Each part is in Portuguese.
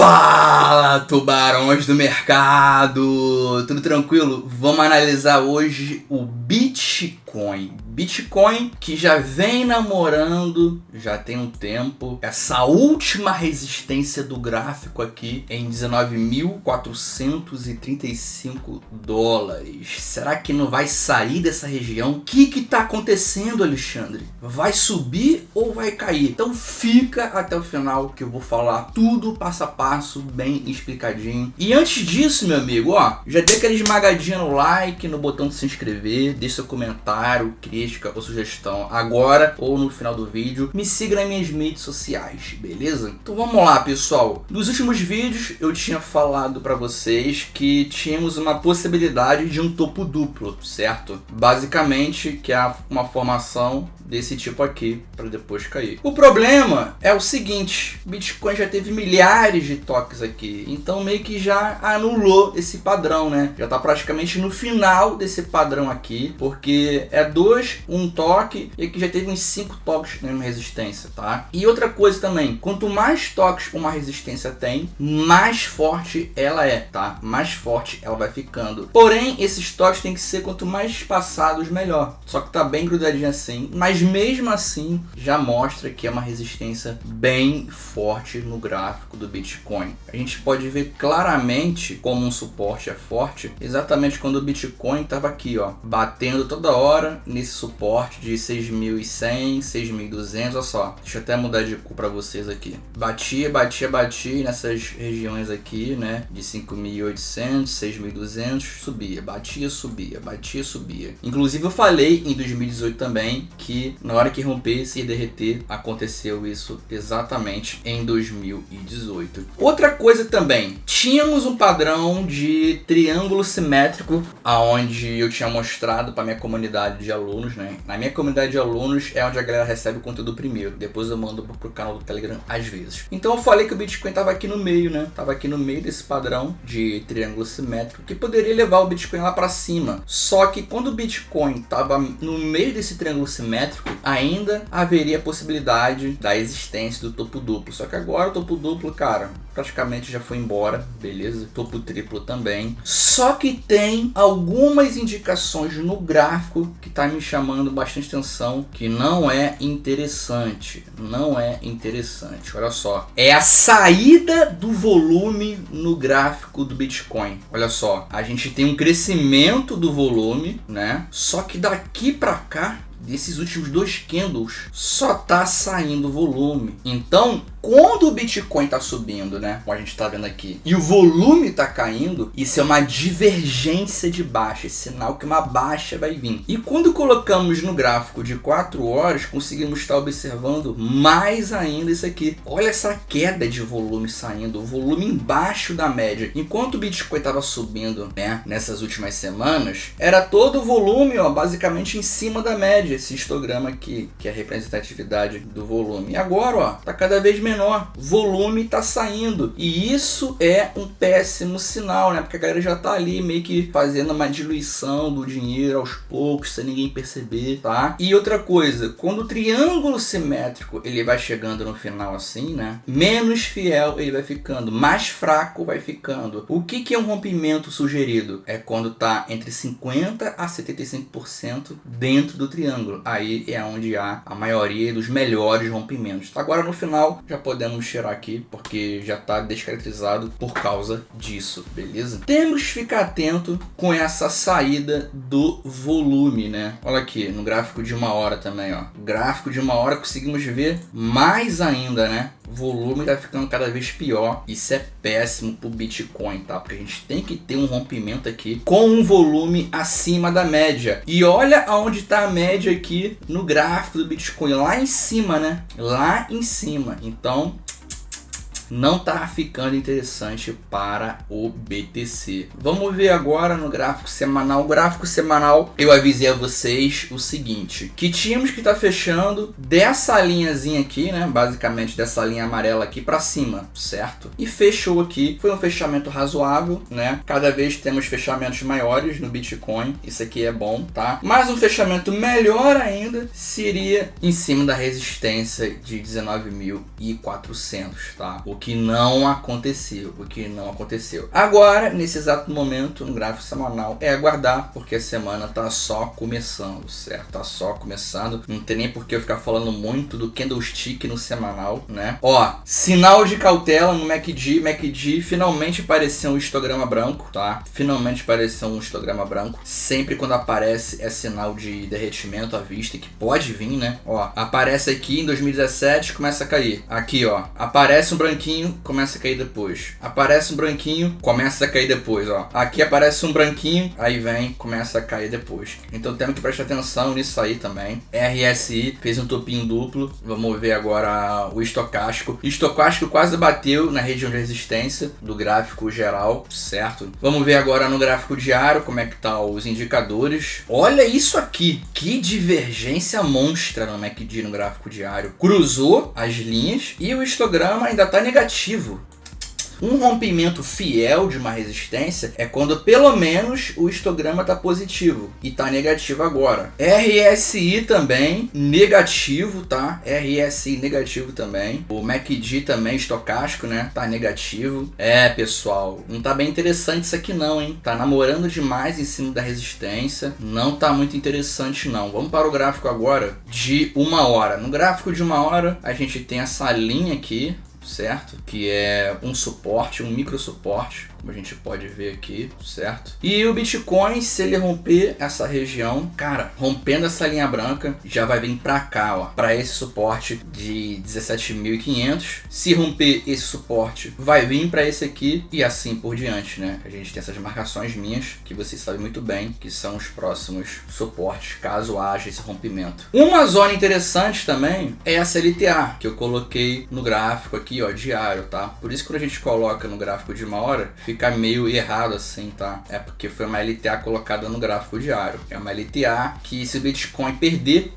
Fala, tubarões do mercado! Tudo tranquilo? Vamos analisar hoje o Bitcoin. Bitcoin que já vem namorando, já tem um tempo, essa última resistência do gráfico aqui em 19.435 dólares. Será que não vai sair dessa região? O que tá acontecendo, Alexandre? Vai subir ou vai cair? Então fica até o final que eu vou falar tudo passo a passo, bem explicadinho. E antes disso, meu amigo, ó, já dê aquela esmagadinha no like, no botão de se inscrever, deixe seu comentário, crítica ou sugestão agora ou no final do vídeo. Me siga nas minhas mídias sociais, beleza? Então vamos lá, pessoal. Nos últimos vídeos eu tinha falado para vocês que tínhamos uma possibilidade de um topo duplo, certo? Basicamente, que é uma formação desse tipo aqui para depois cair. O problema é o seguinte: Bitcoin já teve milhares de toques aqui, então meio que já anulou esse padrão, né? Já tá praticamente no final desse padrão aqui, porque é um toque e aqui já teve uns 5 toques na mesma resistência, tá? E outra coisa também, quanto mais toques uma resistência tem, mais forte ela é, tá? Mais forte ela vai ficando. Porém, esses toques tem que ser quanto mais espaçados melhor. Só que tá bem grudadinho assim, mas mesmo assim já mostra que é uma resistência bem forte no gráfico do Bitcoin. A gente pode ver claramente como um suporte é forte exatamente quando o Bitcoin estava aqui, ó, batendo toda hora nesse suporte de 6.100, 6.200, olha só. Deixa eu até mudar de cor para vocês aqui. Batia nessas regiões aqui, né, de 5.800, 6.200, subia, batia, subia. Inclusive eu falei em 2018 também que na hora que rompesse e derreter, aconteceu isso exatamente em 2018. Outra coisa também, tínhamos um padrão de triângulo simétrico, aonde eu tinha mostrado para minha comunidade de alunos, né? Na minha comunidade de alunos é onde a galera recebe o conteúdo primeiro, depois eu mando pro canal do Telegram às vezes. Então eu falei que o Bitcoin estava aqui no meio, né? Tava aqui no meio desse padrão de triângulo simétrico que poderia levar o Bitcoin lá para cima. Só que quando o Bitcoin estava no meio desse triângulo simétrico, ainda haveria a possibilidade da existência do topo duplo. Só que agora o topo duplo, cara, praticamente já foi embora, beleza? Topo triplo também. Só que tem algumas indicações no gráfico que tá me chamando bastante atenção, que não é interessante. Olha só. É a saída do volume no gráfico do Bitcoin. Olha só, a gente tem um crescimento do volume, né? Só que daqui para cá, desses últimos 2 candles, só tá saindo volume. Então, quando o Bitcoin tá subindo, né, como a gente tá vendo aqui, e o volume tá caindo, isso é uma divergência de baixa, é sinal que uma baixa vai vir. E quando colocamos no gráfico de 4 horas, conseguimos estar observando mais ainda isso aqui. Olha essa queda de volume saindo, o volume embaixo da média. Enquanto o Bitcoin tava subindo, né, nessas últimas semanas, era todo o volume, ó, basicamente em cima da média. Esse histograma aqui, que é a representatividade do volume. E agora, ó, tá cada vez menor. Volume tá saindo. E isso é um péssimo sinal, né? Porque a galera já tá ali meio que fazendo uma diluição do dinheiro aos poucos, sem ninguém perceber, tá? E outra coisa, quando o triângulo simétrico ele vai chegando no final assim, né? Menos fiel ele vai ficando, mais fraco vai ficando. O que é um rompimento sugerido? É quando tá entre 50% a 75% dentro do triângulo. Aí é onde há a maioria dos melhores rompimentos. Agora no final já podemos tirar aqui, porque já está descaracterizado por causa disso, beleza? Temos que ficar atento com essa saída do volume, né? Olha aqui no gráfico de 1 hora também, ó. Gráfico de 1 hora conseguimos ver mais ainda, né? O volume tá ficando cada vez pior. Isso é péssimo pro Bitcoin, tá? Porque a gente tem que ter um rompimento aqui com um volume acima da média. E olha aonde tá a média aqui no gráfico do Bitcoin, lá em cima, né? Lá em cima. Então, não tá ficando interessante para o BTC. Vamos ver agora no gráfico semanal. O gráfico semanal, eu avisei a vocês o seguinte, que tínhamos que estar fechando dessa linhazinha aqui, né? Basicamente dessa linha amarela aqui para cima, certo? E fechou aqui. Foi um fechamento razoável, né? Cada vez temos fechamentos maiores no Bitcoin. Isso aqui é bom, tá? Mas um fechamento melhor ainda seria em cima da resistência de 19.400, tá? O que não aconteceu, Agora, nesse exato momento, no gráfico semanal, é aguardar, porque a semana tá só começando, certo? Tá só começando, não tem nem por que eu ficar falando muito do candlestick no semanal, né? Ó, sinal de cautela no MACD finalmente apareceu um histograma branco, tá? Finalmente apareceu um histograma branco. Sempre quando aparece é sinal de derretimento à vista, que pode vir, né? Ó, aparece aqui em 2017, começa a cair. Aqui, ó, aparece um branquinho, começa a cair depois. Aparece um branquinho, começa a cair depois, ó. Aqui aparece um branquinho, aí vem, começa a cair depois. Então temos que prestar atenção nisso aí também. RSI fez um topinho duplo. Vamos ver agora o estocástico. O estocástico quase bateu na região de resistência do gráfico geral, certo? Vamos ver agora no gráfico diário como é que tá os indicadores. Olha isso aqui, que divergência monstra no MACD no gráfico diário. Cruzou as linhas e o histograma ainda tá negativo. Um rompimento fiel de uma resistência é quando pelo menos o histograma está positivo e está negativo agora. RSI também negativo, tá? RSI negativo também. O MACD também estocástico, né? Tá negativo. Pessoal, não tá bem interessante isso aqui não, hein? Tá namorando demais em cima da resistência. Não tá muito interessante não. Vamos para o gráfico agora de 1 hora. No gráfico de 1 hora a gente tem essa linha aqui, certo? Que é um suporte, um micro suporte, como a gente pode ver aqui, certo? E o Bitcoin, se ele romper essa região, cara, rompendo essa linha branca, já vai vir pra cá, ó, pra esse suporte de 17.500. Se romper esse suporte, vai vir pra esse aqui e assim por diante, né? A gente tem essas marcações minhas, que vocês sabem muito bem, que são os próximos suportes, caso haja esse rompimento. Uma zona interessante também é essa LTA, que eu coloquei no gráfico aqui, ó, diário, tá? Por isso que quando a gente coloca no gráfico de 1 hora, fica meio errado assim, tá? É porque foi uma LTA colocada no gráfico diário. É uma LTA que, se o Bitcoin perder,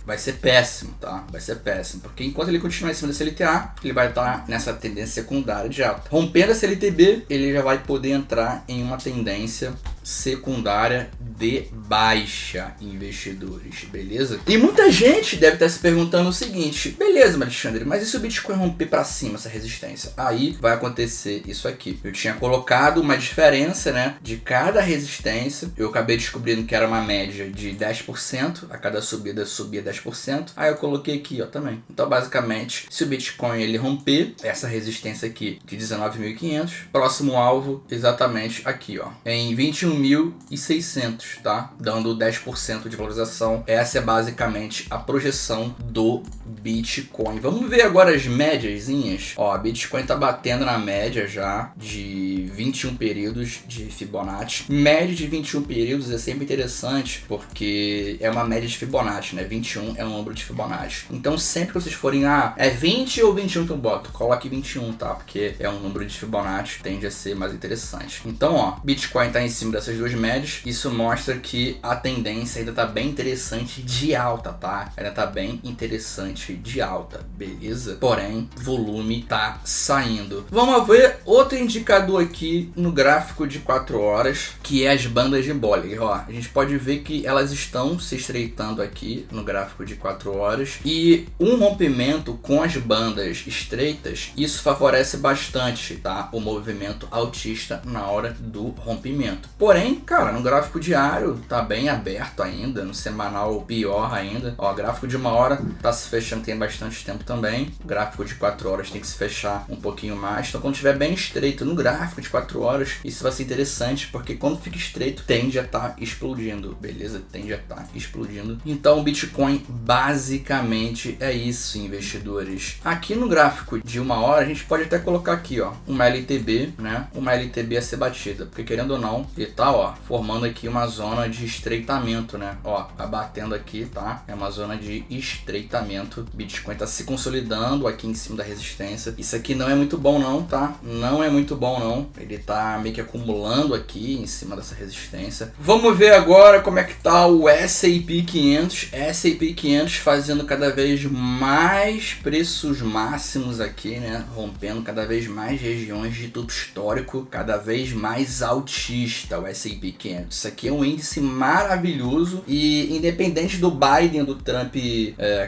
vai ser péssimo, tá? Vai ser péssimo, porque enquanto ele continuar em cima desse LTA, ele vai estar nessa tendência secundária de alta. Rompendo essa LTB, ele já vai poder entrar em uma tendência secundária de baixa, investidores, beleza? E muita gente deve estar se perguntando o seguinte: beleza, Alexandre, mas e se o Bitcoin romper para cima essa resistência? Aí vai acontecer isso aqui. Eu tinha colocado uma diferença, né, de cada resistência. Eu acabei descobrindo que era uma média de 10%, a cada subida subia 10%. Aí eu coloquei aqui, ó, também. Então, basicamente, se o Bitcoin ele romper essa resistência aqui de 19.500, próximo alvo exatamente aqui, ó, em 21.600, tá? Dando 10% de valorização. Essa é basicamente a projeção do Bitcoin. Vamos ver agora as médiazinhas. Ó, Bitcoin tá batendo na média já de 21 períodos de Fibonacci. Média de 21 períodos é sempre interessante, porque é uma média de Fibonacci, né? 21 é um número de Fibonacci. Então, sempre que vocês forem, é 20 ou 21 que eu boto, coloque 21, tá? Porque é um número de Fibonacci, tende a ser mais interessante. Então, ó, Bitcoin tá em cima dessas duas médias. Isso mostra que a tendência ainda tá bem interessante de alta, tá? Ainda tá bem interessante de alta, beleza? Porém, volume tá saindo. Vamos ver outro indicador aqui no gráfico de 4 horas, que é as bandas de Bollinger. Ó, a gente pode ver que elas estão se estreitando aqui no gráfico de 4 horas, e um rompimento com as bandas estreitas, isso favorece bastante, tá? O movimento altista na hora do rompimento. Porém, cara, no gráfico diário tá bem aberto ainda, no semanal pior ainda. Ó, gráfico de 1 hora tá se fechando tem bastante tempo também. O gráfico de 4 horas tem que se fechar um pouquinho mais. Então, quando tiver bem estreito no gráfico de 4 horas, isso vai ser interessante, porque quando fica estreito, tende a estar explodindo, beleza? Tende a estar explodindo. Então, o Bitcoin basicamente é isso, investidores. Aqui no gráfico de 1 hora, a gente pode até colocar aqui, ó, uma LTB, né? Uma LTB a ser batida, porque querendo ou não, ele tá, ó, formando aqui uma zona de estreitamento, né? Ó, tá batendo aqui, tá? É uma zona de estreitamento. Bitcoin tá se consolidando aqui em cima da resistência. Isso aqui não é muito bom não, tá? Não é muito bom não. ele tá meio que acumulando aqui em cima dessa resistência. Vamos ver agora como é que tá o S&P 500. S&P 500 fazendo cada vez mais preços máximos aqui, né? Rompendo cada vez mais regiões de topo histórico, cada vez mais altista o S&P 500. Isso aqui é um índice maravilhoso e independente do Biden, do Trump,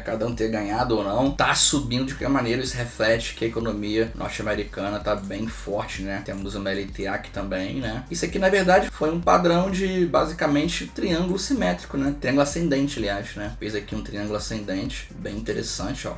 cada um ter ganhado ou não, tá subindo de qualquer maneira. Isso reflete que a economia norte-americana tá bem forte, né? Temos uma LTA aqui também, né? Isso aqui, na verdade, foi um padrão de, basicamente, triângulo simétrico, né? Triângulo ascendente, aliás, né? Fez aqui um triângulo ascendente, bem interessante, ó.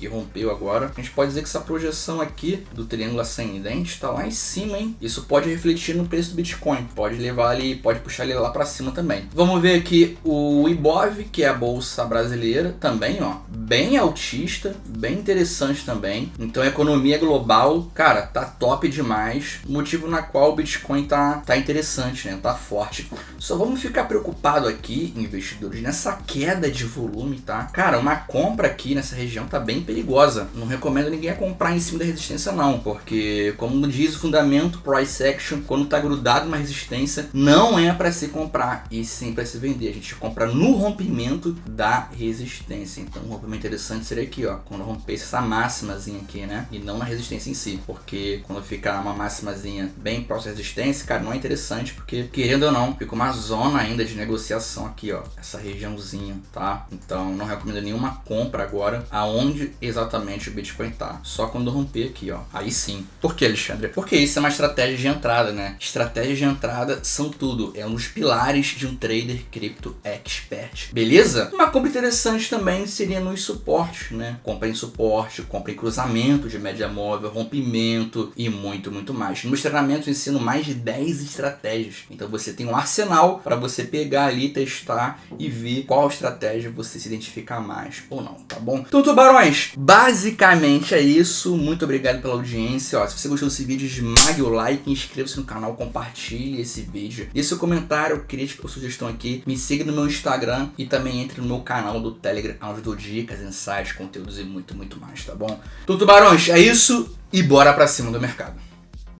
E rompeu agora. A gente pode dizer que essa projeção aqui do triângulo ascendente está lá em cima, hein? Isso pode refletir no preço do Bitcoin, pode levar ali, pode puxar ele lá para cima também. Vamos ver aqui o Ibov, que é a bolsa brasileira, também, ó, bem altista, bem interessante também. Então a economia global, cara, tá top demais. Motivo na qual o Bitcoin tá interessante, né? Tá forte. Só vamos ficar preocupado aqui, investidores, nessa queda de volume, tá? Cara, uma compra aqui nessa região tá bem perigosa. Não recomendo ninguém a comprar em cima da resistência não, porque como diz o fundamento price action, quando tá grudado uma resistência, não é para se comprar e sim para se vender. A gente compra no rompimento da resistência. Então um rompimento interessante seria aqui, ó, quando romper essa máximazinha aqui, né, e não na resistência em si, porque quando ficar uma máximazinha bem próxima à resistência, cara, não é interessante, porque querendo ou não, fica uma zona ainda de negociação aqui, ó, essa regiãozinha, tá? Então não recomendo nenhuma compra agora, aonde exatamente o Bitcoin tá. Só quando romper aqui, ó. Aí sim. Por que, Alexandre? Porque isso é uma estratégia de entrada, né? Estratégias de entrada são tudo. É um dos pilares de um trader cripto expert. Beleza? Uma compra interessante também seria nos suportes, né? Compra em suporte, compra em cruzamento de média móvel, rompimento e muito, muito mais. Nos treinamentos eu ensino mais de 10 estratégias. Então você tem um arsenal para você pegar ali, testar e ver qual estratégia você se identifica mais ou não, tá bom? Então, tubarões, basicamente é isso. Muito obrigado pela audiência. Ó, se você gostou desse vídeo, esmague o like, inscreva-se no canal, compartilhe esse vídeo. Deixe seu comentário, crítica ou sugestão aqui. Me siga no meu Instagram e também entre no meu canal do Telegram, onde eu dou dicas, insights, conteúdos e muito, muito mais, tá bom? Então, tubarões, é isso e bora pra cima do mercado.